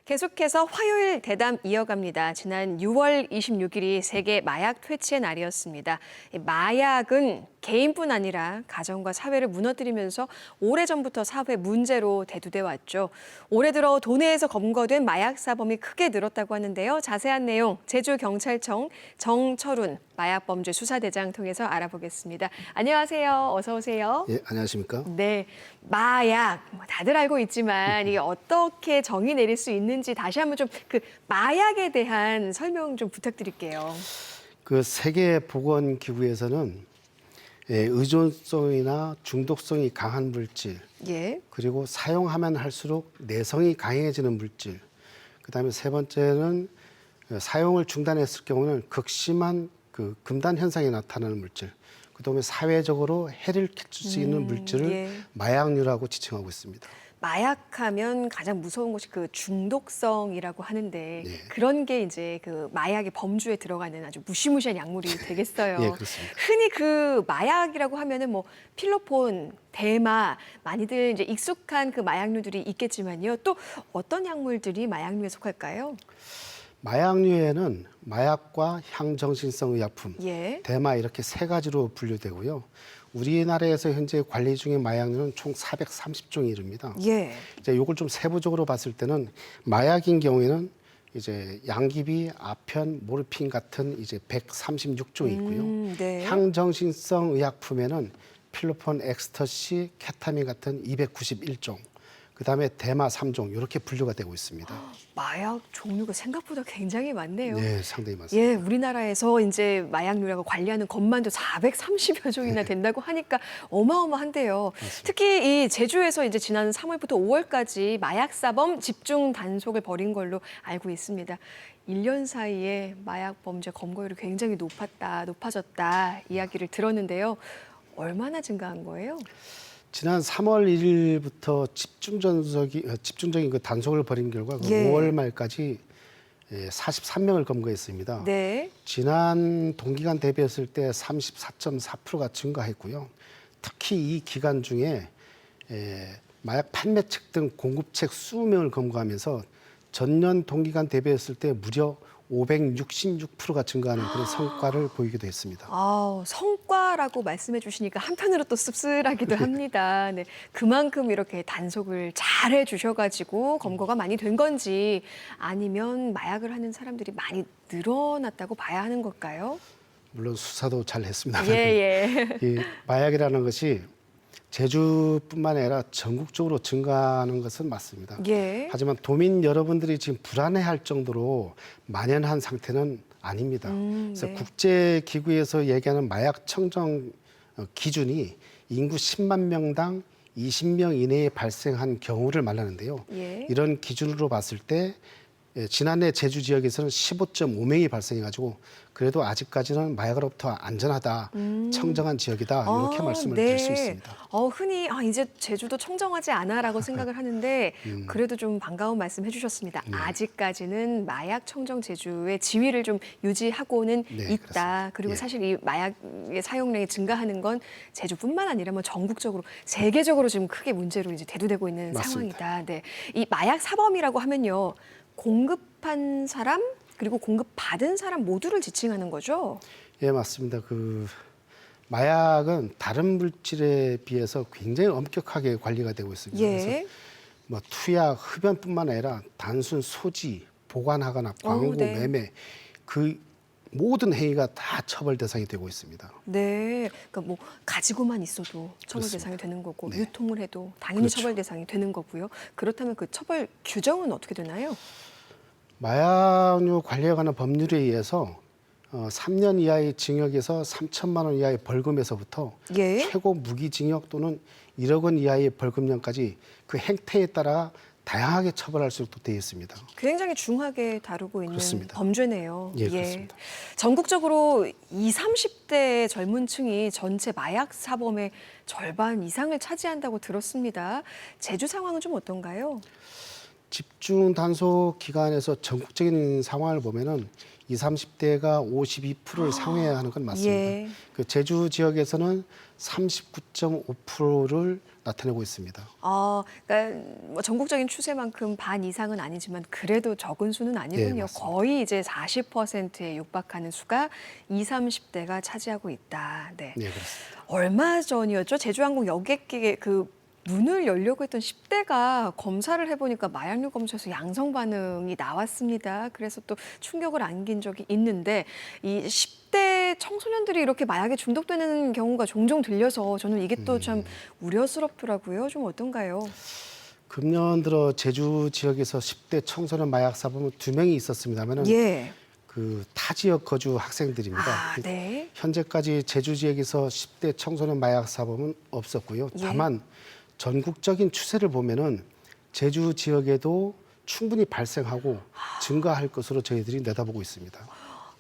계속해서 화요일 대담 이어갑니다. 지난 6월 26일이 세계 마약 퇴치의 날이었습니다. 마약은 개인뿐 아니라 가정과 사회를 무너뜨리면서 오래전부터 사회 문제로 대두돼 왔죠. 올해 들어 도내에서 검거된 마약 사범이 크게 늘었다고 하는데요. 자세한 내용 제주경찰청 정철훈 마약범죄 수사대장 통해서 알아보겠습니다. 안녕하세요. 어서 오세요. 예, 안녕하십니까? 네, 마약 다들 알고 있지만 이게 어떻게 정의 내릴 수 있는지 다시 한번 좀 그 마약에 대한 설명 좀 부탁드릴게요. 그 세계보건기구에서는 의존성이나 중독성이 강한 물질, 예. 그리고 사용하면 할수록 내성이 강해지는 물질, 그다음에 세 번째는 사용을 중단했을 경우는 극심한 그 금단 현상이 나타나는 물질, 그다음에 사회적으로 해를 끼칠 수 있는 물질을 예. 마약류라고 지칭하고 있습니다. 마약하면 가장 무서운 것이 그 중독성이라고 하는데 네. 그런 게 이제 그 마약의 범주에 들어가는 아주 무시무시한 약물이 되겠어요. 예, 그렇습니다. 흔히 그 마약이라고 하면은 뭐 필로폰, 대마 많이들 이제 익숙한 그 마약류들이 있겠지만요. 또 어떤 약물들이 마약류에 속할까요? 마약류에는 마약과 향정신성 의약품, 예. 대마 이렇게 세 가지로 분류되고요. 우리나라에서 현재 관리 중인 마약류는 총 430종이 이릅니다. 예. 이제 이걸 좀 세부적으로 봤을 때는 마약인 경우에는 이제 양귀비, 아편, 모르핀 같은 이제 136종이 있고요. 네. 향정신성 의약품에는 필로폰, 엑스터시, 케타민 같은 291종, 그다음에 대마 3종 이렇게 분류가 되고 있습니다. 마약 종류가 생각보다 굉장히 많네요. 네, 상당히 많습니다. 예, 우리나라에서 이제 마약류라고 관리하는 것만도 430여 종이나 된다고 하니까 어마어마한데요. 특히 이 제주에서 이제 지난 3월부터 5월까지 마약 사범 집중 단속을 벌인 걸로 알고 있습니다. 1년 사이에 마약 범죄 검거율이 굉장히 높아졌다 이야기를 들었는데요. 얼마나 증가한 거예요? 지난 3월 1일부터 집중적인 그 단속을 벌인 결과 그 예. 5월 말까지 43명을 검거했습니다. 네. 지난 동기간 대비했을 때 34.4%가 증가했고요. 특히 이 기간 중에 마약 판매책 등 공급책 20명을 검거하면서 전년 동기간 대비했을 때 무려 566%가 증가하는 그런 성과를 보이기도 했습니다. 성과라고 말씀해 주시니까 한편으로 또 씁쓸하기도 합니다. 네, 그만큼 이렇게 단속을 잘 해주셔가지고 검거가 많이 된 건지 아니면 마약을 하는 사람들이 많이 늘어났다고 봐야 하는 걸까요? 물론 수사도 잘 했습니다. 예. 이 마약이라는 것이 제주뿐만 아니라 전국적으로 증가하는 것은 맞습니다. 예. 하지만 도민 여러분들이 지금 불안해할 정도로 만연한 상태는 아닙니다. 그래서 네. 국제기구에서 얘기하는 마약 청정 기준이 인구 10만 명당 20명 이내에 발생한 경우를 말하는데요. 예. 이런 기준으로 봤을 때 지난해 제주 지역에서는 15.5명이 발생해가지고 그래도 아직까지는 마약으로부터 안전하다, 청정한 지역이다 이렇게 말씀을 드릴 수 있습니다. 흔히 이제 제주도 청정하지 않아라고 생각을 하는데 그래도 좀 반가운 말씀 해주셨습니다. 아직까지는 마약 청정 제주의 지위를 좀 유지하고는 네, 있다. 그렇습니다. 그리고 예. 사실 이 마약의 사용량이 증가하는 건 제주뿐만 아니라 뭐 전국적으로 세계적으로 지금 크게 문제로 이제 대두되고 있는 맞습니다. 상황이다. 네, 이 마약 사범이라고 하면요, 공급한 사람 그리고 공급받은 사람 모두를 지칭하는 거죠? 예, 맞습니다. 그 마약은 다른 물질에 비해서 굉장히 엄격하게 관리가 되고 있습니다. 그래서 예. 뭐 투약, 흡연뿐만 아니라 단순 소지, 보관하거나 광고, 네. 매매 그 모든 행위가 다 처벌 대상이 되고 있습니다. 네, 그러니까 뭐 가지고만 있어도 처벌 그렇습니다. 대상이 되는 거고 네. 유통을 해도 당연히 그렇죠. 처벌 대상이 되는 거고요. 그렇다면 그 처벌 규정은 어떻게 되나요? 마약류 관리에 관한 법률에 의해서 3년 이하의 징역에서 3천만 원 이하의 벌금에서부터 예. 최고 무기징역 또는 1억 원 이하의 벌금형까지 그 행태에 따라 다양하게 처벌할 수 있도록 되어 있습니다. 굉장히 중하게 다루고 있는 그렇습니다. 범죄네요. 예, 그렇습니다. 전국적으로 20, 30대 젊은 층이 전체 마약 사범의 절반 이상을 차지한다고 들었습니다. 제주 상황은 좀 어떤가요? 집중 단속 기간에서 전국적인 상황을 보면은 30대가 52%를 상회하는 건 맞습니다. 예. 그 제주 지역에서는 39.5%를 나타내고 있습니다. 그러니까 뭐 전국적인 추세만큼 반 이상은 아니지만 그래도 적은 수는 아니군요. 맞습니다. 거의 이제 40%에 육박하는 수가 20, 30대가 차지하고 있다. 네. 네, 그렇습니다. 얼마 전이었죠? 제주항공 여객기에 그 문을 열려고 했던 10대가 검사를 해보니까 마약류 검사에서 양성 반응이 나왔습니다. 그래서 또 충격을 안긴 적이 있는데 이 10대 청소년들이 이렇게 마약에 중독되는 경우가 종종 들려서 저는 이게 또 참 우려스럽더라고요. 좀 어떤가요? 금년 들어 제주 지역에서 10대 청소년 마약 사범은 2명이 있었습니다만은 예. 그 타 지역 거주 학생들입니다. 네. 현재까지 제주 지역에서 10대 청소년 마약 사범은 없었고요. 예. 다만 전국적인 추세를 보면은 제주 지역에도 충분히 발생하고 증가할 것으로 저희들이 내다보고 있습니다.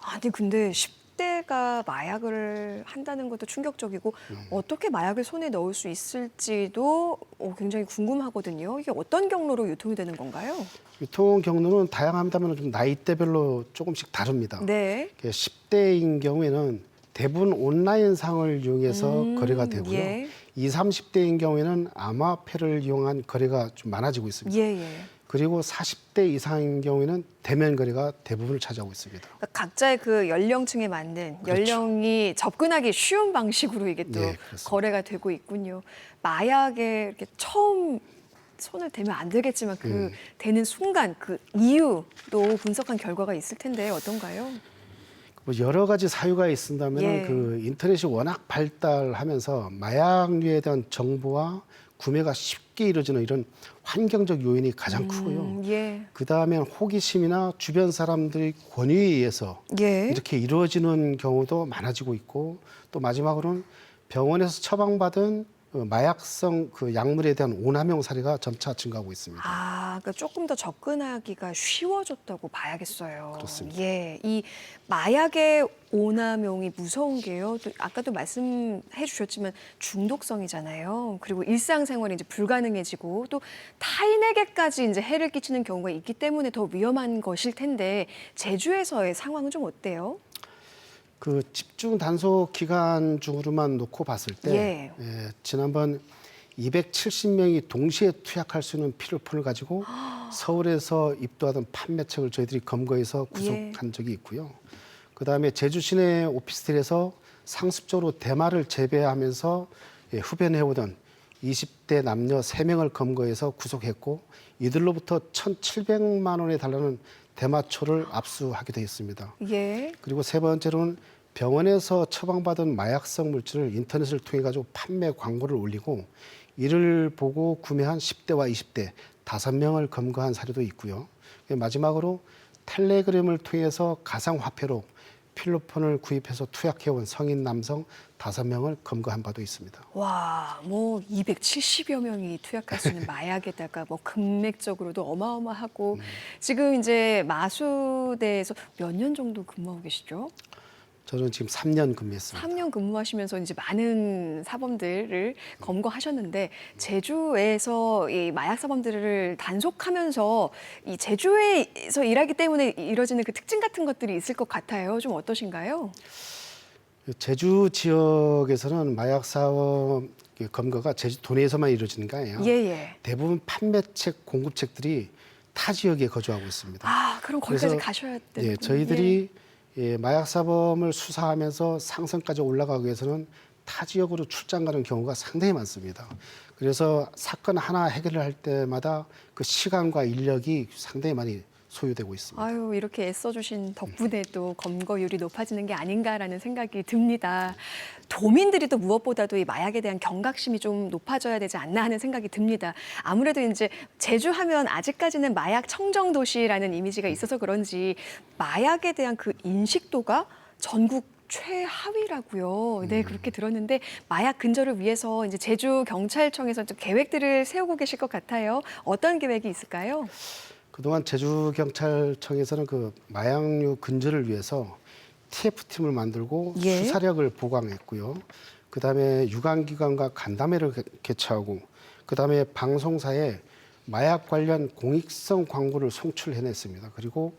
아니 근데 10대가 마약을 한다는 것도 충격적이고 어떻게 마약을 손에 넣을 수 있을지도 굉장히 궁금하거든요. 이게 어떤 경로로 유통이 되는 건가요? 유통 경로는 다양합니다만 좀 나이대별로 조금씩 다릅니다. 네. 10대인 경우에는 대부분 온라인상을 이용해서 거래가 되고요. 예. 20, 30대인 경우에는 암호화폐를 이용한 거래가 좀 많아지고 있습니다. 예, 예. 그리고 40대 이상인 경우에는 대면 거래가 대부분을 차지하고 있습니다. 그러니까 각자의 그 연령층에 맞는 그렇죠. 연령이 접근하기 쉬운 방식으로 이게 또 네, 그렇습니다. 거래가 되고 있군요. 마약에 이렇게 처음 손을 대면 안 되겠지만 그 되는 순간 그 이유도 분석한 결과가 있을 텐데 어떤가요? 뭐 여러 가지 사유가 있습니다만 예. 그 인터넷이 워낙 발달하면서 마약류에 대한 정보와 구매가 쉽게 이루어지는 이런 환경적 요인이 가장 크고요. 예. 그 다음엔 호기심이나 주변 사람들의 권유에 의해서 예. 이렇게 이루어지는 경우도 많아지고 있고 또 마지막으로는 병원에서 처방받은 마약성 그 약물에 대한 오남용 사례가 점차 증가하고 있습니다. 그러니까 조금 더 접근하기가 쉬워졌다고 봐야겠어요. 그렇습니다. 예, 이 마약의 오남용이 무서운 게요. 또 아까도 말씀해 주셨지만 중독성이잖아요. 그리고 일상생활이 이제 불가능해지고 또 타인에게까지 이제 해를 끼치는 경우가 있기 때문에 더 위험한 것일 텐데 제주에서의 상황은 좀 어때요? 그 집중 단속 기간 중으로만 놓고 봤을 때 지난번 270명이 동시에 투약할 수 있는 필로폰을 가지고 서울에서 입도하던 판매책을 저희들이 검거해서 구속한 적이 있고요. 그다음에 제주 시내 오피스텔에서 상습적으로 대마를 재배하면서 흡연해오던 20대 남녀 3명을 검거해서 구속했고 이들로부터 1,700만 원에 달하는 대마초를 압수하기도 했습니다. 예. 그리고 세 번째로는 병원에서 처방받은 마약성 물질을 인터넷을 통해 가지고 판매 광고를 올리고 이를 보고 구매한 10대와 20대 5명을 검거한 사례도 있고요. 마지막으로 텔레그램을 통해서 가상화폐로 필로폰을 구입해서 투약해온 성인 남성 5명을 검거한 바도 있습니다. 와, 뭐 270여 명이 투약할 수 있는 마약에다가 뭐 금액적으로도 어마어마하고 지금 이제 마수대에서 몇 년 정도 근무하고 계시죠? 저는 지금 3년 근무했습니다. 3년 근무하시면서 이제 많은 사범들을 검거하셨는데 제주에서 이 마약 사범들을 단속하면서 이 제주에서 일하기 때문에 이뤄지는 그 특징 같은 것들이 있을 것 같아요. 좀 어떠신가요? 제주 지역에서는 마약 사업 검거가 제주 도내에서만 이루어지는 게 아니에요. 예. 대부분 판매책, 공급책들이 타 지역에 거주하고 있습니다. 그럼 거기까지 그래서, 가셔야 되는군요. 저희들이 마약 사범을 수사하면서 상선까지 올라가기 위해서는 타 지역으로 출장 가는 경우가 상당히 많습니다. 그래서 사건 하나 해결을 할 때마다 그 시간과 인력이 상당히 많이 소요되고 있습니다. 아유, 이렇게 애써주신 덕분에 또 검거율이 높아지는 게 아닌가라는 생각이 듭니다. 도민들이 또 무엇보다도 이 마약에 대한 경각심이 좀 높아져야 되지 않나 하는 생각이 듭니다. 아무래도 이제 제주 하면 아직까지는 마약 청정 도시라는 이미지가 있어서 그런지 마약에 대한 그 인식도가 전국 최하위라고요. 네, 그렇게 들었는데 마약 근절을 위해서 이제 제주 경찰청에서 좀 계획들을 세우고 계실 것 같아요. 어떤 계획이 있을까요? 그동안 제주경찰청에서는 그 마약류 근절을 위해서 TF팀을 만들고 수사력을 보강했고요. 그다음에 유관기관과 간담회를 개최하고 그다음에 방송사에 마약 관련 공익성 광고를 송출해냈습니다. 그리고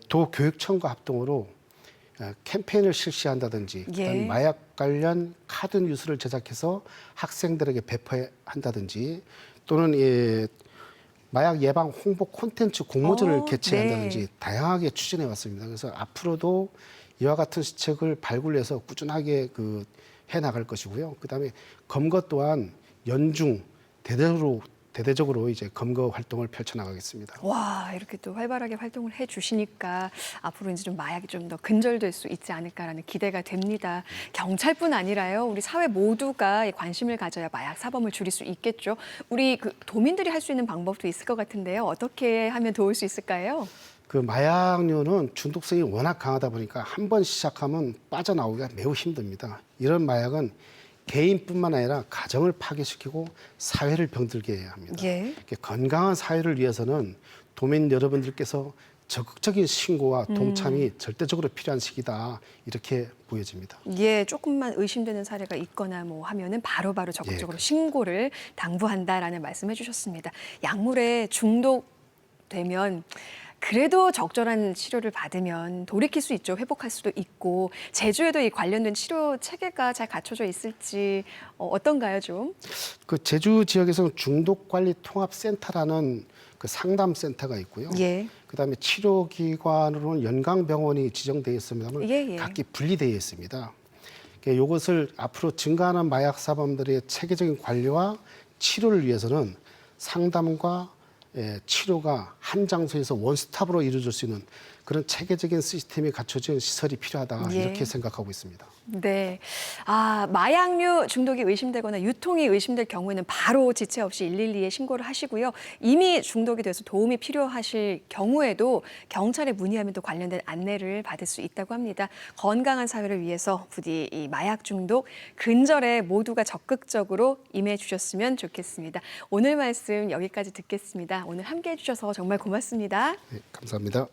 도교육청과 합동으로 캠페인을 실시한다든지 그다음에 마약 관련 카드 뉴스를 제작해서 학생들에게 배포한다든지 또는 마약 예방 홍보 콘텐츠 공모전을 개최한다든지 다양하게 추진해 왔습니다. 그래서 앞으로도 이와 같은 시책을 발굴해서 꾸준하게 해 나갈 것이고요. 그다음에 검거 또한 연중 대대적으로 이제 검거 활동을 펼쳐 나가겠습니다. 와, 이렇게 또 활발하게 활동을 해 주시니까 앞으로 이제 좀 마약이 좀 더 근절될 수 있지 않을까라는 기대가 됩니다. 경찰뿐 아니라요, 우리 사회 모두가 관심을 가져야 마약 사범을 줄일 수 있겠죠. 우리 도민들이 할 수 있는 방법도 있을 것 같은데요. 어떻게 하면 도울 수 있을까요? 마약류는 중독성이 워낙 강하다 보니까 한 번 시작하면 빠져나오기가 매우 힘듭니다. 이런 마약은 개인뿐만 아니라 가정을 파괴시키고 사회를 병들게 해야 합니다. 건강한 사회를 위해서는 도민 여러분들께서 적극적인 신고와 동참이 절대적으로 필요한 시기다, 이렇게 보여집니다. 조금만 의심되는 사례가 있거나 하면은 바로바로 적극적으로 신고를 당부한다라는 말씀해 주셨습니다. 약물에 중독되면 그래도 적절한 치료를 받으면 돌이킬 수 있죠. 회복할 수도 있고. 제주에도 이 관련된 치료 체계가 잘 갖춰져 있을지 어떤가요, 좀? 제주 지역에서는 중독관리통합센터라는 상담센터가 있고요. 그다음에 치료기관으로는 연강병원이 지정되어 있습니다만 각기 분리되어 있습니다. 이것을 앞으로 증가하는 마약 사범들의 체계적인 관리와 치료를 위해서는 상담과 치료가 한 장소에서 원스톱으로 이루어질 수 있는 그런 체계적인 시스템이 갖춰진 시설이 필요하다, 이렇게 생각하고 있습니다. 네. 마약류 중독이 의심되거나 유통이 의심될 경우에는 바로 지체 없이 112에 신고를 하시고요. 이미 중독이 돼서 도움이 필요하실 경우에도 경찰에 문의하면 또 관련된 안내를 받을 수 있다고 합니다. 건강한 사회를 위해서 부디 이 마약 중독 근절에 모두가 적극적으로 임해 주셨으면 좋겠습니다. 오늘 말씀 여기까지 듣겠습니다. 오늘 함께해 주셔서 정말 고맙습니다. 네, 감사합니다.